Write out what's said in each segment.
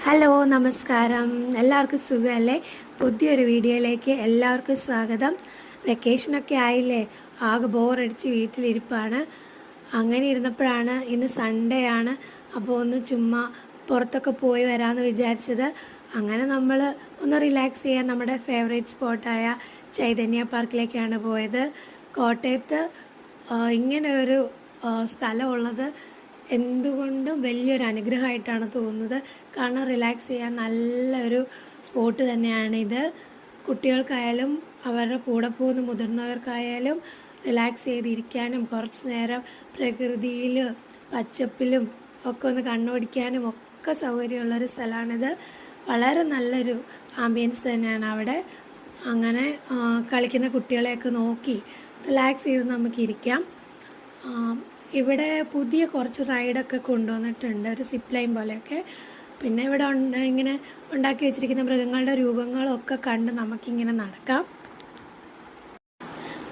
Hello നമസ്കാരം. എല്ലാവർക്കും സുഖമല്ലേ? പുതിയൊരു വീഡിയോയിലേക്ക് എല്ലാവർക്കും സ്വാഗതം. വെക്കേഷനൊക്കെ ആയില്ലേ? ആകെ ബോറടിച്ച് വീട്ടിലിരിപ്പാണ്. അങ്ങനെ ഇരുന്നപ്പോഴാണ് ഇന്ന് സൺഡേ ആണ്. അപ്പോൾ ഒന്ന് ചുമ്മാ പുറത്തൊക്കെ പോയി വരാമെന്ന് വിചാരിച്ചത്. അങ്ങനെ നമ്മൾ ഒന്ന് റിലാക്സ് ചെയ്യാൻ നമ്മുടെ ഫേവറേറ്റ് സ്പോട്ടായ ചൈതന്യ പാർക്കിലേക്കാണ് പോയത്. കോട്ടയത്ത് ഇങ്ങനെ ഒരു സ്ഥലമുള്ളത് എന്തുകൊണ്ടും വലിയൊരു അനുഗ്രഹമായിട്ടാണ് തോന്നുന്നത്. കാരണം റിലാക്സ് ചെയ്യാൻ നല്ലൊരു സ്പോട്ട് തന്നെയാണിത്. കുട്ടികൾക്കായാലും അവരുടെ കൂടെ പോകുന്ന മുതിർന്നവർക്കായാലും റിലാക്സ് ചെയ്തിരിക്കാനും കുറച്ച് നേരം പ്രകൃതിയിൽ പച്ചപ്പിലും ഒക്കെ ഒന്ന് കണ്ണോടിക്കാനും ഒക്കെ സൗകര്യമുള്ളൊരു സ്ഥലമാണിത്. വളരെ നല്ലൊരു ആംബിയൻസ് തന്നെയാണ് അവിടെ. അങ്ങനെ കളിക്കുന്ന കുട്ടികളെയൊക്കെ നോക്കി റിലാക്സ് ചെയ്ത് നമുക്കിരിക്കാം. ഇവിടെ പുതിയ കുറച്ച് റൈഡൊക്കെ കൊണ്ടുവന്നിട്ടുണ്ട്, ഒരു സിപ്പ് ലൈൻ പോലെയൊക്കെ. പിന്നെ ഇവിടെ ഇങ്ങനെ ഉണ്ടാക്കി വെച്ചിരിക്കുന്ന മൃഗങ്ങളുടെ രൂപങ്ങളൊക്കെ കണ്ട് നമുക്കിങ്ങനെ നടക്കാം.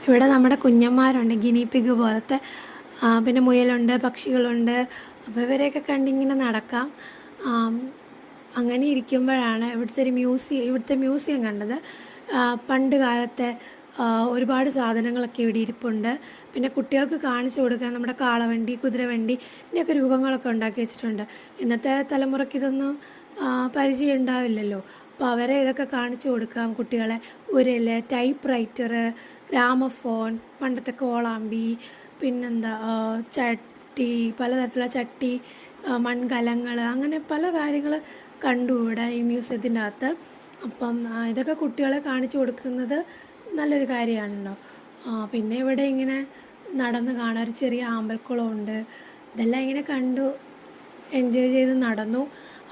ഇവിടെ നമ്മുടെ കുഞ്ഞന്മാരുണ്ട്, ഗിനി പിഗ് പോലത്തെ. പിന്നെ മുയലുണ്ട്, പക്ഷികളുണ്ട്. അപ്പോൾ ഇവരെയൊക്കെ കണ്ടിങ്ങനെ നടക്കാം. അങ്ങനെ ഇരിക്കുമ്പോഴാണ് ഇവിടുത്തെ മ്യൂസിയം കണ്ടത്. പണ്ട് കാലത്തെ ഒരുപാട് സാധനങ്ങളൊക്കെ ഇവിടെ ഇരിപ്പുണ്ട്. പിന്നെ കുട്ടികൾക്ക് കാണിച്ചു കൊടുക്കാൻ നമ്മുടെ കാളവണ്ടി, കുതിരവണ്ടി, ഇതിൻ്റെയൊക്കെ രൂപങ്ങളൊക്കെ ഉണ്ടാക്കി വെച്ചിട്ടുണ്ട്. ഇന്നത്തെ തലമുറയ്ക്ക് ഇതൊന്നും പരിചയം ഉണ്ടാവില്ലല്ലോ. അപ്പോൾ അവരെ ഇതൊക്കെ കാണിച്ചു കൊടുക്കാം കുട്ടികളെ. ഉരൽ, ടൈപ്പ് റൈറ്റർ, ഗ്രാമഫോൺ, പണ്ടത്തെ കോളാമ്പി, പിന്നെന്താ ചട്ടി, പലതരത്തിലുള്ള ചട്ടി, മൺകലങ്ങൾ, അങ്ങനെ പല കാര്യങ്ങൾ കണ്ടു ഇവിടെ ഈ മ്യൂസിയത്തിൻ്റെ അകത്ത്. അപ്പം ഇതൊക്കെ കുട്ടികളെ കാണിച്ചു കൊടുക്കുന്നത് നല്ലൊരു കാര്യമാണല്ലോ. പിന്നെ ഇവിടെ ഇങ്ങനെ നടന്ന് കാണാൻ ഒരു ചെറിയ ആമ്പൽക്കുളമുണ്ട്. ഇതെല്ലാം ഇങ്ങനെ കണ്ടു എൻജോയ് ചെയ്ത് നടന്നു.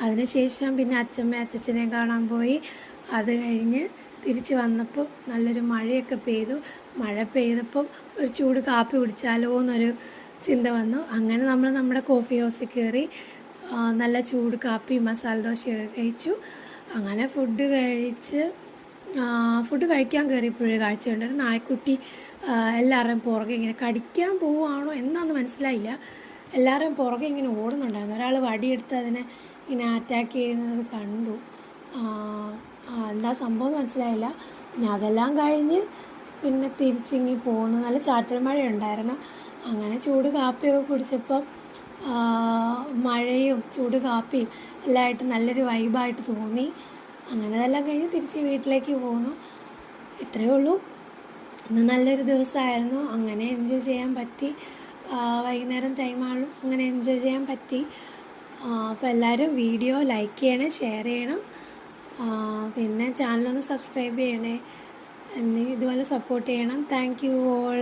അതിനുശേഷം പിന്നെ അച്ഛനെയും കാണാൻ പോയി. അത് കഴിഞ്ഞ് തിരിച്ച് വന്നപ്പോൾ നല്ലൊരു മഴയൊക്കെ പെയ്തു. മഴ പെയ്തപ്പം ഒരു ചൂട് കാപ്പി കുടിച്ചാലോ എന്നൊരു ചിന്ത വന്നു. അങ്ങനെ നമ്മൾ നമ്മുടെ കോഫി ഹൗസിൽ കയറി നല്ല ചൂട് കാപ്പി മസാല ദോശയൊക്കെ കഴിച്ചു. അങ്ങനെ ഫുഡ് കഴിക്കാൻ കയറിയപ്പോഴേ കാഴ്ച കണ്ടു. ഒരു നായ്ക്കുട്ടി എല്ലാവരുടെയും പുറകെ ഇങ്ങനെ കടിക്കാൻ പോവുകയാണോ എന്നാന്ന് മനസ്സിലായില്ല. എല്ലാവരുടെയും പുറകെ ഇങ്ങനെ ഓടുന്നുണ്ടായിരുന്നു. ഒരാൾ വടിയെടുത്ത് അതിനെ ഇങ്ങനെ അറ്റാക്ക് ചെയ്യുന്നത് കണ്ടു. എന്താ സംഭവം എന്ന് മനസ്സിലായില്ല. പിന്നെ അതെല്ലാം കഴിഞ്ഞ് പിന്നെ തിരിച്ചിങ്ങി പോന്നു. നല്ല ചാറ്റൽ മഴയുണ്ടായിരുന്നു. അങ്ങനെ ചൂട് കാപ്പിയൊക്കെ കുടിച്ചപ്പോൾ മഴയും ചൂട് കാപ്പിയും എല്ലാമായിട്ട് നല്ലൊരു വൈബായിട്ട് തോന്നി. അങ്ങനെ അതെല്ലാം കഴിഞ്ഞ് തിരിച്ച് വീട്ടിലേക്ക് പോന്നു. ഇത്രയേ ഉള്ളൂ. ഇന്ന് നല്ലൊരു ദിവസമായിരുന്നു. അങ്ങനെ എൻജോയ് ചെയ്യാൻ പറ്റി. വൈകുന്നേരം ടൈമാണ്, അങ്ങനെ എൻജോയ് ചെയ്യാൻ പറ്റി. അപ്പോൾ എല്ലാവരും വീഡിയോ ലൈക്ക് ചെയ്യണേ, ഷെയർ ചെയ്യണം. പിന്നെ ചാനലൊന്ന് സബ്സ്ക്രൈബ് ചെയ്യണേ. ഇതുപോലെ സപ്പോർട്ട് ചെയ്യണം. Thank you all.